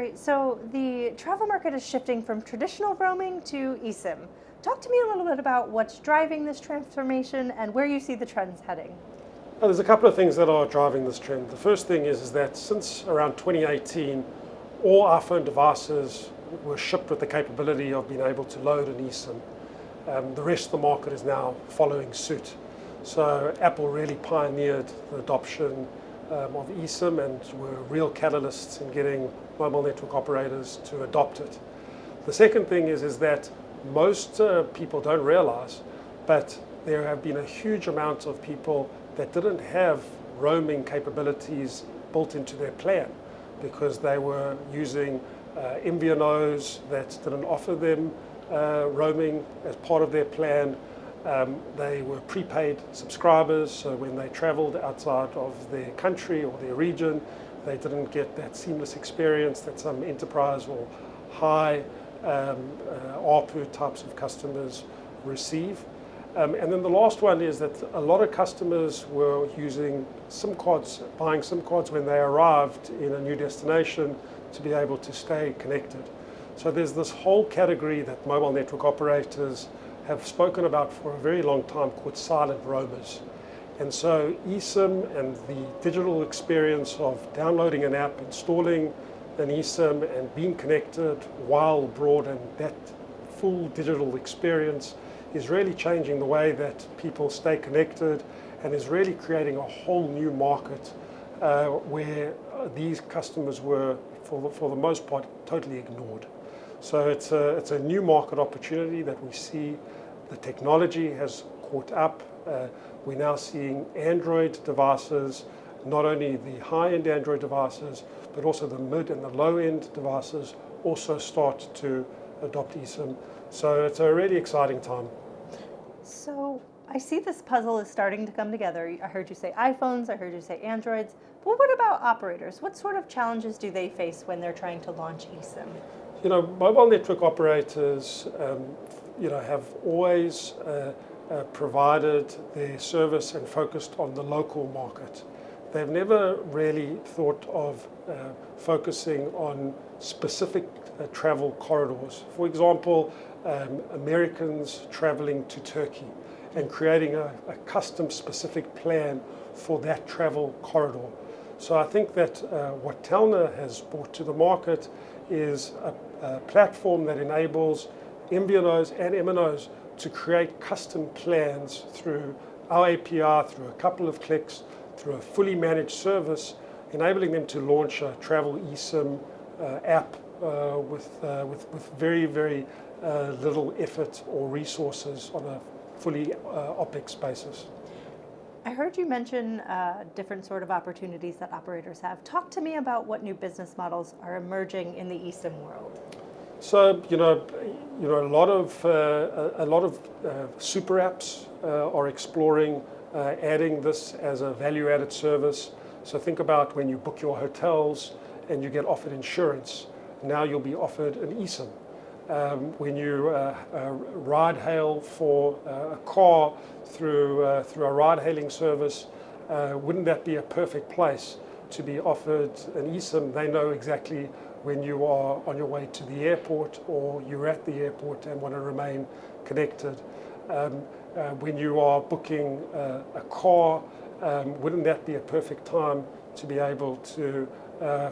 Great. So the travel market is shifting from traditional roaming to eSIM. Talk to me a little bit about what's driving this transformation and where you see the trends heading. Well, there's a couple of things that are driving this trend. The first thing is that since around 2018, all iPhone devices were shipped with the capability of being able to load an eSIM. The rest of the market is now following suit. So Apple really pioneered the adoption of eSIM and were real catalysts in getting mobile network operators to adopt it. The second thing is that most people don't realize, but there have been a huge amount of people that didn't have roaming capabilities built into their plan because they were using MVNOs that didn't offer them roaming as part of their plan. They were prepaid subscribers, so when they traveled outside of their country or their region, they didn't get that seamless experience that some enterprise or high ARPU types of customers receive. And then the last one is that a lot of customers were using SIM cards, buying SIM cards when they arrived in a new destination to be able to stay connected. So there's this whole category that mobile network operators have spoken about for a very long time called silent roamers. And so eSIM and the digital experience of downloading an app, installing an eSIM and being connected while abroad, and that full digital experience is really changing the way that people stay connected and is really creating a whole new market where these customers were, for the most part, totally ignored. So it's a new market opportunity that we see. The technology has caught up. We're now seeing Android devices, not only the high-end Android devices, but also the mid and the low-end devices also start to adopt eSIM. So it's a really exciting time. So I see this puzzle is starting to come together. I heard you say iPhones, I heard you say Androids, but what about operators? What sort of challenges do they face when they're trying to launch eSIM? You know, mobile network operators, have always provided their service and focused on the local market. They've never really thought of focusing on specific travel corridors. For example, Americans traveling to Turkey and creating a custom specific plan for that travel corridor. So I think that what Telna has brought to the market is a platform that enables MVNOs and MNOs to create custom plans through our API, through a couple of clicks, through a fully managed service, enabling them to launch a travel eSIM app with very, very little effort or resources on a fully OpEx basis. I heard you mention different sort of opportunities that operators have. Talk to me about what new business models are emerging in the eSIM world. So a lot of super apps are exploring adding this as a value-added service. So think about when you book your hotels and you get offered insurance. Now you'll be offered an eSIM. When you ride hail for a car through a ride-hailing service, wouldn't that be a perfect place to be offered an eSIM? They know exactly when you are on your way to the airport or you're at the airport and want to remain connected. When you are booking a car, wouldn't that be a perfect time to be able to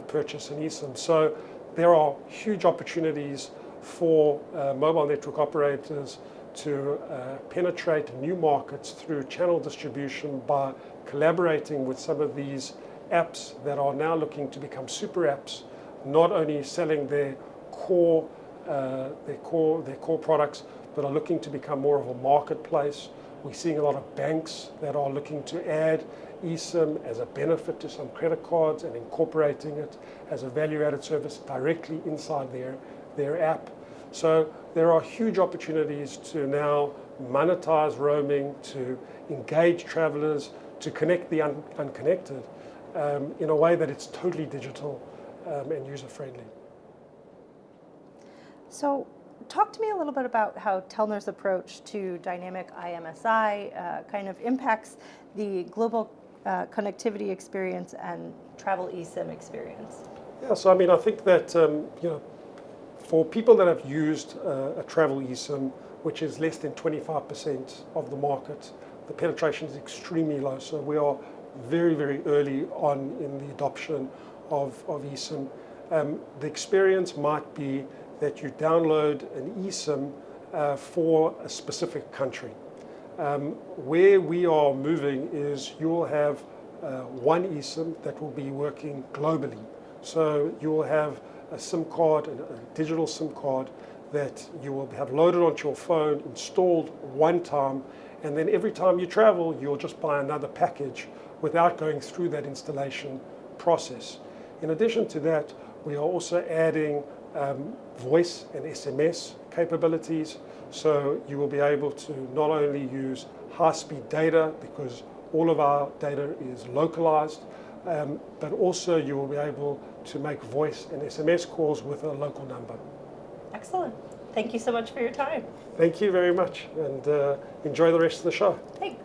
purchase an eSIM? So there are huge opportunities for mobile network operators to penetrate new markets through channel distribution by collaborating with some of these apps that are now looking to become super apps, not only selling their core products, but are looking to become more of a marketplace. We're seeing a lot of banks that are looking to add eSIM as a benefit to some credit cards and incorporating it as a value-added service directly inside their app. So there are huge opportunities to now monetize roaming, to engage travelers, to connect the unconnected in a way that it's totally digital and user-friendly. So talk to me a little bit about how Telna's approach to dynamic IMSI kind of impacts the global connectivity experience and travel eSIM experience. Yeah, so I mean, I think that for people that have used a travel eSIM, which is less than 25% of the market, the penetration is extremely low. So we are very, very early on in the adoption of eSIM. The experience might be that you download an eSIM for a specific country. Where we are moving is you'll have one eSIM that will be working globally. So you will have a SIM card, a digital SIM card that you will have loaded onto your phone, installed one time, and then every time you travel, you'll just buy another package without going through that installation process. In addition to that, we are also adding voice and SMS capabilities. So you will be able to not only use high-speed data, because all of our data is localized, but also you will be able to make voice and SMS calls with a local number. Excellent. Thank you so much for your time. Thank you very much, and enjoy the rest of the show. Thanks.